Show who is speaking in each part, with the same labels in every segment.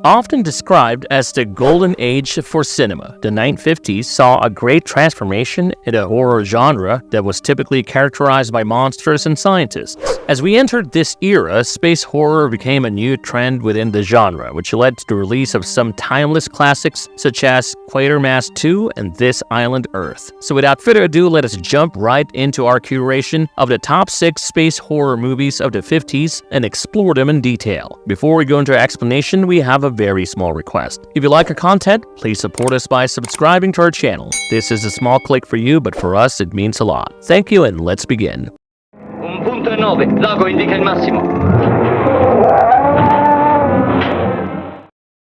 Speaker 1: Often described as the golden age for cinema, the 1950s saw a great transformation in a horror genre that was typically characterized by monsters and scientists. As we entered this era, space horror became a new trend within the genre, which led to the release of some timeless classics such as Quatermass 2 and This Island Earth. So without further ado, let us jump right into our curation of the top 6 space horror movies of the 50s and explore them in detail. Before we go into our explanation, we have a very small request. If you like our content, please support us by subscribing to our channel. This is a small click for you, but for us it means a lot. Thank you, and let's begin.
Speaker 2: 1.9, l'ago indica il massimo.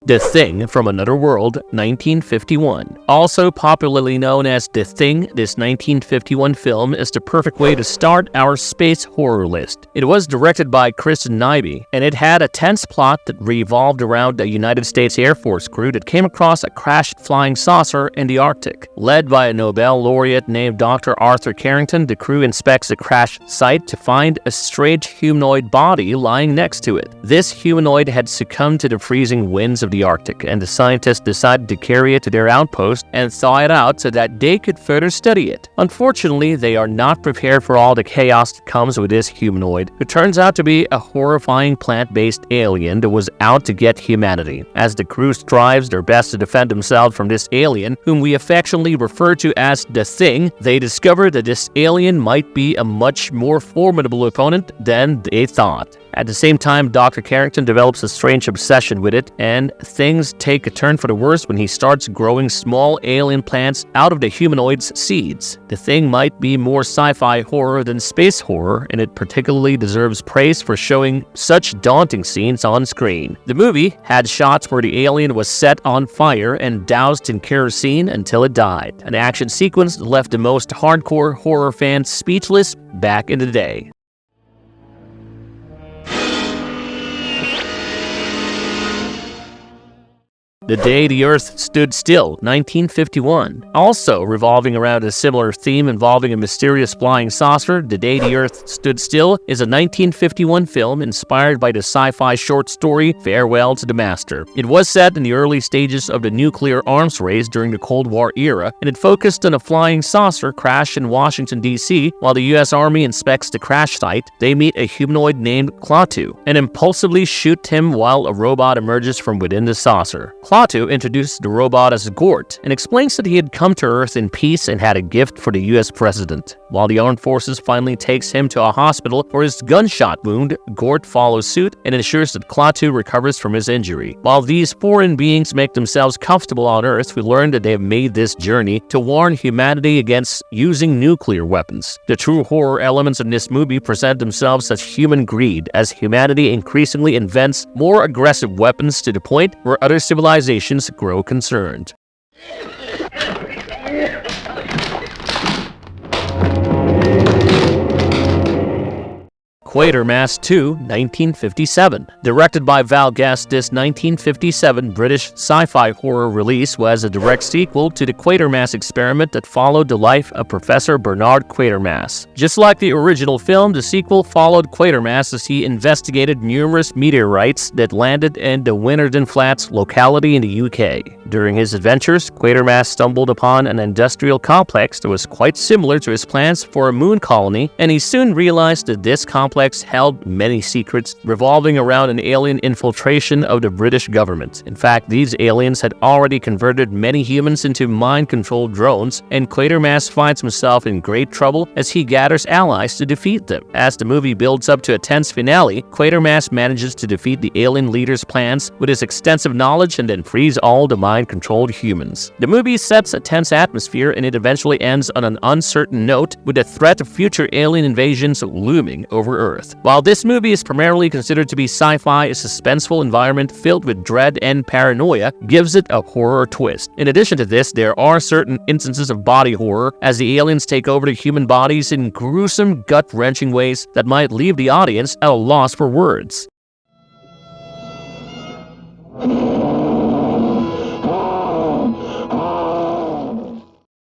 Speaker 1: The Thing from Another World, 1951. Also popularly known as The Thing, this 1951 film is the perfect way to start our space horror list. It was directed by Kristen Nyby, and it had a tense plot that revolved around a United States Air Force crew that came across a crashed flying saucer in the Arctic. Led by a Nobel laureate named Dr. Arthur Carrington, the crew inspects the crash site to find a strange humanoid body lying next to it. This humanoid had succumbed to the freezing winds of the Arctic, and the scientists decided to carry it to their outpost and thaw it out so that they could further study it. Unfortunately, they are not prepared for all the chaos that comes with this humanoid, who turns out to be a horrifying plant-based alien that was out to get humanity. As the crew strives their best to defend themselves from this alien, whom we affectionately refer to as the Thing, they discover that this alien might be a much more formidable opponent than they thought. At the same time, Dr. Carrington develops a strange obsession with it, and things take a turn for the worse when he starts growing small alien plants out of the humanoid's seeds. The Thing might be more sci-fi horror than space horror, and it particularly deserves praise for showing such daunting scenes on screen. The movie had shots where the alien was set on fire and doused in kerosene until it died, an action sequence that left the most hardcore horror fans speechless back in the day. The Day the Earth Stood Still, 1951. Also revolving around a similar theme involving a mysterious flying saucer, The Day the Earth Stood Still is a 1951 film inspired by the sci-fi short story Farewell to the Master. It was set in the early stages of the nuclear arms race during the Cold War era, and it focused on a flying saucer crash in Washington, D.C. While the U.S. Army inspects the crash site, they meet a humanoid named Klaatu and impulsively shoot him while a robot emerges from within the saucer. Klaatu introduces the robot as Gort and explains that he had come to Earth in peace and had a gift for the US president. While the armed forces finally takes him to a hospital for his gunshot wound, Gort follows suit and ensures that Klaatu recovers from his injury. While these foreign beings make themselves comfortable on Earth, we learn that they have made this journey to warn humanity against using nuclear weapons. The true horror elements in this movie present themselves as human greed, as humanity increasingly invents more aggressive weapons to the point where other civilizations grow concerned. Quatermass 2, 1957. Directed by Val Guest, this 1957 British sci-fi horror release was a direct sequel to the Quatermass experiment that followed the life of Professor Bernard Quatermass. Just like the original film, the sequel followed Quatermass as he investigated numerous meteorites that landed in the Winterden Flats locality in the UK. During his adventures, Quatermass stumbled upon an industrial complex that was quite similar to his plans for a moon colony, and he soon realized that this complex held many secrets revolving around an alien infiltration of the British government. In fact, these aliens had already converted many humans into mind-controlled drones, and Quatermass finds himself in great trouble as he gathers allies to defeat them. As the movie builds up to a tense finale, Quatermass manages to defeat the alien leader's plans with his extensive knowledge and then frees all the mind-controlled humans. The movie sets a tense atmosphere, and it eventually ends on an uncertain note with the threat of future alien invasions looming over Earth. While this movie is primarily considered to be sci-fi, a suspenseful environment filled with dread and paranoia gives it a horror twist. In addition to this, there are certain instances of body horror as the aliens take over the human bodies in gruesome, gut-wrenching ways that might leave the audience at a loss for words.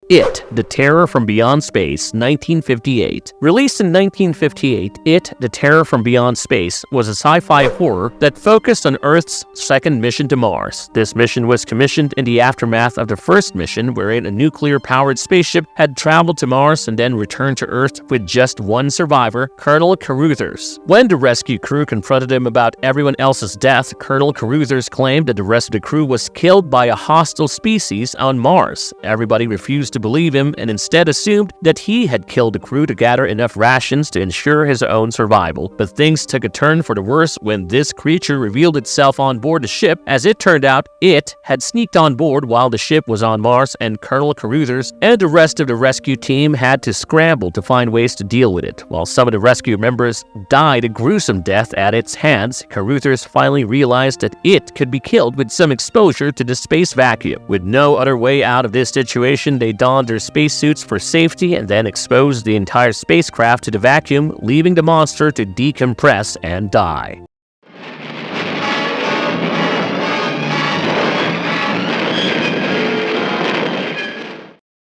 Speaker 1: It, The Terror from Beyond Space, 1958. Released in 1958, It, The Terror from Beyond Space was a sci-fi horror that focused on Earth's second mission to Mars. This mission was commissioned in the aftermath of the first mission, wherein a nuclear-powered spaceship had traveled to Mars and then returned to Earth with just one survivor, Colonel Carruthers. When the rescue crew confronted him about everyone else's death, Colonel Carruthers claimed that the rest of the crew was killed by a hostile species on Mars. Everybody refused to believe him and instead assumed that he had killed the crew to gather enough rations to ensure his own survival. But things took a turn for the worse when this creature revealed itself on board the ship. As it turned out, it had sneaked on board while the ship was on Mars, and Colonel Carruthers and the rest of the rescue team had to scramble to find ways to deal with it. While some of the rescue members died a gruesome death at its hands, Carruthers finally realized that it could be killed with some exposure to the space vacuum. With no other way out of this situation, they donned their spacesuits for safety and then exposed the entire spacecraft to the vacuum, leaving the monster to decompress and die.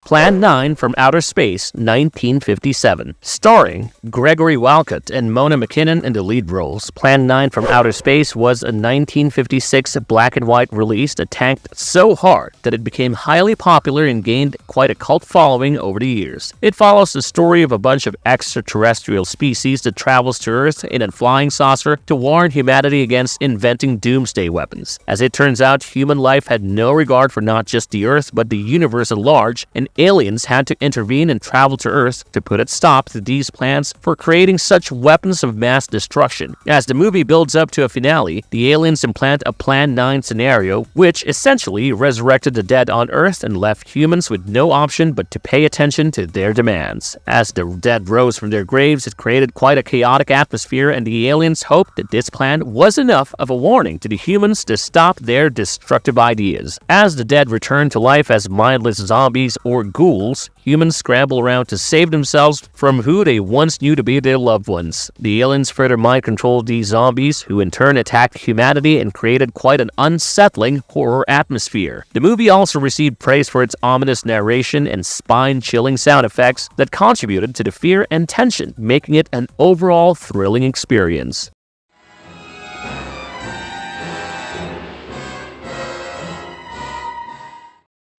Speaker 1: Plan 9 from Outer Space, 1957. Starring Gregory Walcott and Mona McKinnon in the lead roles, Plan 9 from Outer Space was a 1956 black and white release that tanked so hard that it became highly popular and gained quite a cult following over the years. It follows the story of a bunch of extraterrestrial species that travels to Earth in a flying saucer to warn humanity against inventing doomsday weapons. As it turns out, human life had no regard for not just the Earth but the universe at large, and aliens had to intervene and travel to Earth to put a stop to these plans for creating such weapons of mass destruction. As the movie builds up to a finale, the aliens implant a Plan 9 scenario, which essentially resurrected the dead on Earth and left humans with no option but to pay attention to their demands. As the dead rose from their graves, it created quite a chaotic atmosphere, and the aliens hoped that this plan was enough of a warning to the humans to stop their destructive ideas. As the dead return to life as mindless zombies or ghouls, humans scramble around to save themselves from who they once knew to be their loved ones. The aliens further mind-controlled these zombies, who in turn attacked humanity and created quite an unsettling horror atmosphere. The movie also received praise for its ominous narration and spine-chilling sound effects that contributed to the fear and tension, making it an overall thrilling experience.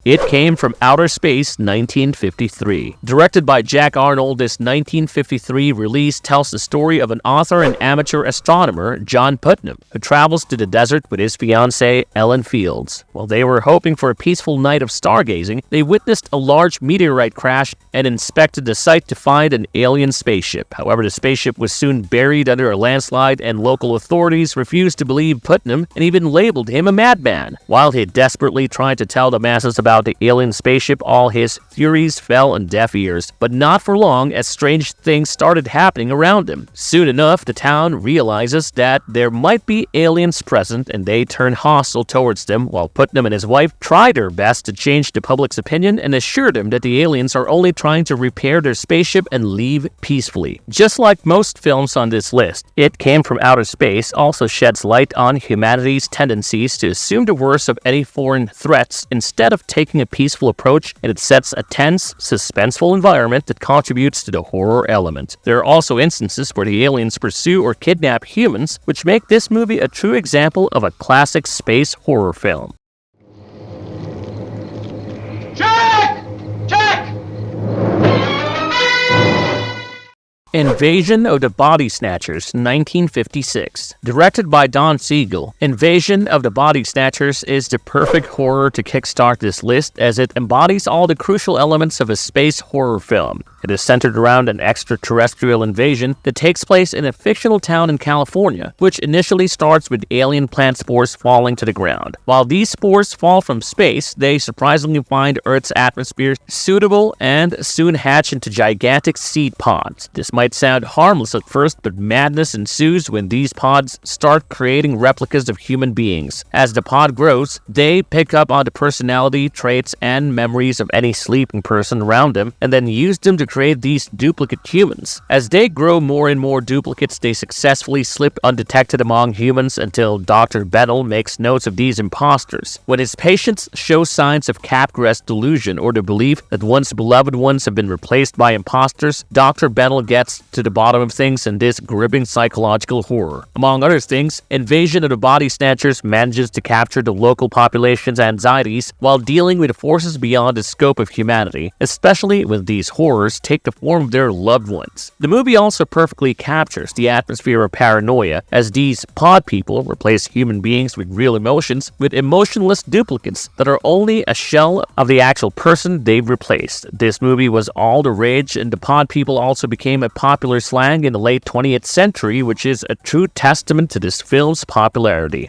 Speaker 1: It Came from Outer Space, 1953. Directed by Jack Arnold, this 1953 release tells the story of an author and amateur astronomer, John Putnam, who travels to the desert with his fiancée, Ellen Fields. While they were hoping for a peaceful night of stargazing, they witnessed a large meteorite crash and inspected the site to find an alien spaceship. However, the spaceship was soon buried under a landslide, and local authorities refused to believe Putnam and even labeled him a madman. While he desperately tried to tell the masses about the alien spaceship, all his theories fell on deaf ears. But not for long, as strange things started happening around him. Soon enough, the town realizes that there might be aliens present, and they turn hostile towards them, while Putnam and his wife try their best to change the public's opinion and assure them that the aliens are only trying to repair their spaceship and leave peacefully. Just like most films on this list, It Came from Outer Space also sheds light on humanity's tendencies to assume the worst of any foreign threats instead of taking a peaceful approach, and it sets a tense, suspenseful environment that contributes to the horror element. There are also instances where the aliens pursue or kidnap humans, which make this movie a true example of a classic space horror film.
Speaker 2: Check! Check!
Speaker 1: Invasion of the Body Snatchers, 1956. Directed by Don Siegel, Invasion of the Body Snatchers is the perfect horror to kickstart this list, as it embodies all the crucial elements of a space horror film. It is centered around an extraterrestrial invasion that takes place in a fictional town in California, which initially starts with alien plant spores falling to the ground. While these spores fall from space, they surprisingly find Earth's atmosphere suitable and soon hatch into gigantic seed pods. This might sound harmless at first, but madness ensues when these pods start creating replicas of human beings. As the pod grows, they pick up on the personality, traits, and memories of any sleeping person around them, and then use them to create these duplicate humans. As they grow more and more duplicates, they successfully slip undetected among humans until Dr. Bennell makes notes of these imposters. When his patients show signs of Capgras delusion or the belief that once beloved ones have been replaced by imposters, Dr. Bennell gets to the bottom of things in this gripping psychological horror. Among other things, Invasion of the Body Snatchers manages to capture the local population's anxieties while dealing with forces beyond the scope of humanity, especially when these horrors take the form of their loved ones. The movie also perfectly captures the atmosphere of paranoia as these pod people replace human beings with real emotions with emotionless duplicates that are only a shell of the actual person they've replaced. This movie was all the rage, and the pod people also became a popular slang in the late 20th century, which is a true testament to this film's popularity.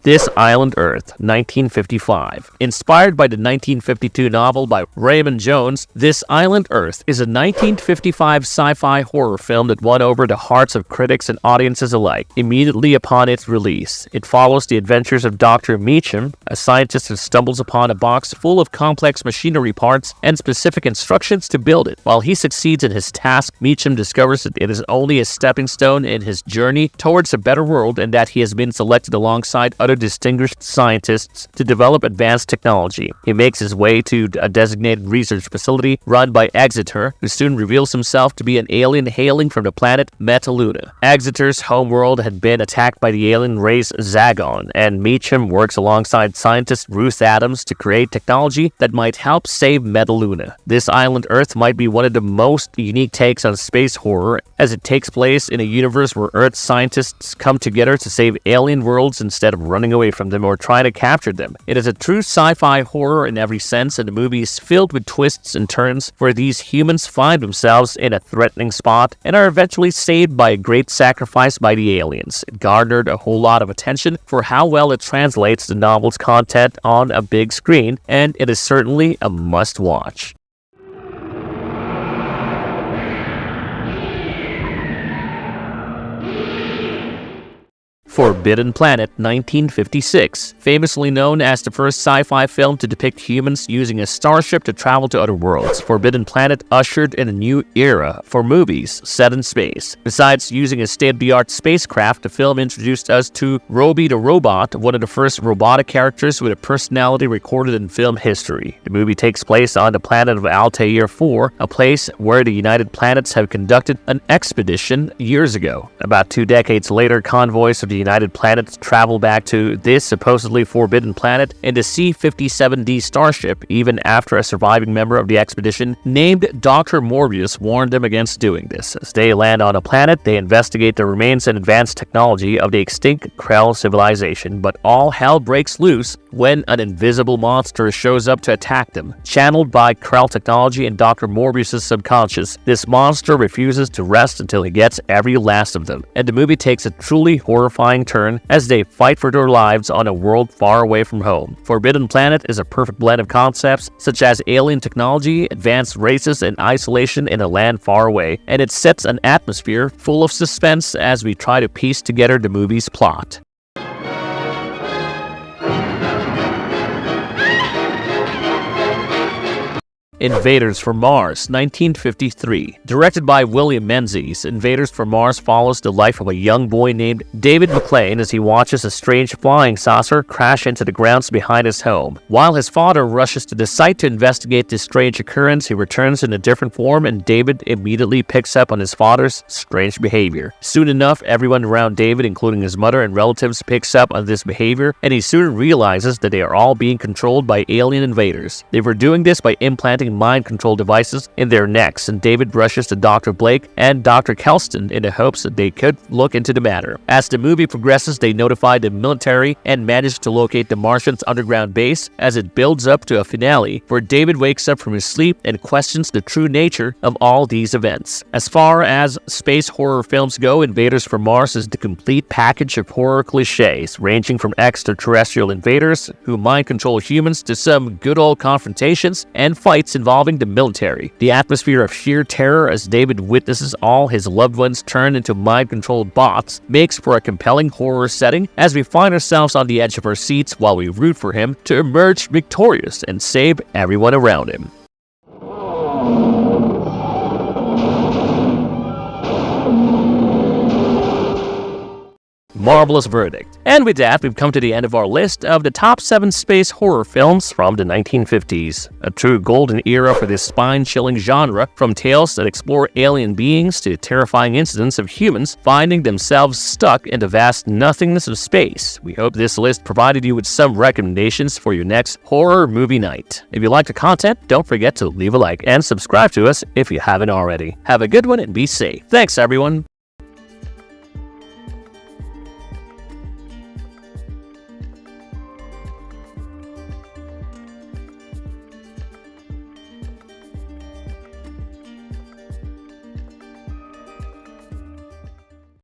Speaker 1: This Island Earth, 1955. Inspired by the 1952 novel by Raymond Jones, This Island Earth is a 1955 sci-fi horror film that won over the hearts of critics and audiences alike immediately upon its release. It follows the adventures of Dr. Meacham, a scientist who stumbles upon a box full of complex machinery parts and specific instructions to build it. While he succeeds in his task, Meacham discovers that it is only a stepping stone in his journey towards a better world and that he has been selected alongside other distinguished scientists to develop advanced technology. He makes his way to a designated research facility run by Exeter, who soon reveals himself to be an alien hailing from the planet Metaluna. Exeter's homeworld had been attacked by the alien race Zagon, and Meacham works alongside scientist Ruth Adams to create technology that might help save Metaluna. This Island Earth might be one of the most unique takes on space horror, as it takes place in a universe where Earth scientists come together to save alien worlds instead of running away from them or trying to capture them. It is a true sci-fi horror in every sense, and the movie is filled with twists and turns where these humans find themselves in a threatening spot and are eventually saved by a great sacrifice by the aliens. It garnered a whole lot of attention for how well it translates the novel's content on a big screen, and it is certainly a must-watch. Forbidden Planet, 1956. Famously known as the first sci-fi film to depict humans using a starship to travel to other worlds, Forbidden Planet ushered in a new era for movies set in space. Besides using a state-of-the-art spacecraft, the film introduced us to Roby the Robot, one of the first robotic characters with a personality recorded in film history. The movie takes place on the planet of Altair 4, a place where the United Planets have conducted an expedition years ago. About 2 decades later, convoys of the United Planets travel back to this supposedly forbidden planet in the C-57D starship, even after a surviving member of the expedition named Dr. Morbius warned them against doing this. As they land on a planet, they investigate the remains and advanced technology of the extinct Krell civilization, but all hell breaks loose when an invisible monster shows up to attack them. Channeled by Krell technology and Dr. Morbius' subconscious, this monster refuses to rest until he gets every last of them, and the movie takes a truly horrifying turn as they fight for their lives on a world far away from home. Forbidden Planet is a perfect blend of concepts such as alien technology, advanced races, and isolation in a land far away, and it sets an atmosphere full of suspense as we try to piece together the movie's plot. Invaders from Mars, 1953. Directed by William Menzies, Invaders from Mars follows the life of a young boy named David McLean as he watches a strange flying saucer crash into the grounds behind his home. While his father rushes to the site to investigate this strange occurrence, he returns in a different form, and David immediately picks up on his father's strange behavior. Soon enough, everyone around David, including his mother and relatives, picks up on this behavior, and he soon realizes that they are all being controlled by alien invaders. They were doing this by implanting mind control devices in their necks, and David rushes to Dr. Blake and Dr. Kelston in the hopes that they could look into the matter. As the movie progresses, they notify the military and manage to locate the Martians' underground base as it builds up to a finale where David wakes up from his sleep and questions the true nature of all these events. As far as space horror films go, Invaders from Mars is the complete package of horror cliches, ranging from extraterrestrial invaders who mind control humans to some good old confrontations and fights involving the military. The atmosphere of sheer terror as David witnesses all his loved ones turn into mind-controlled bots makes for a compelling horror setting as we find ourselves on the edge of our seats while we root for him to emerge victorious and save everyone around him. Marvelous verdict. And with that, we've come to the end of our list of the top 7 space horror films from the 1950s. A true golden era for this spine-chilling genre, from tales that explore alien beings to terrifying incidents of humans finding themselves stuck in the vast nothingness of space. We hope this list provided you with some recommendations for your next horror movie night. If you like the content, don't forget to leave a like and subscribe to us if you haven't already. Have a good one and be safe. Thanks, everyone.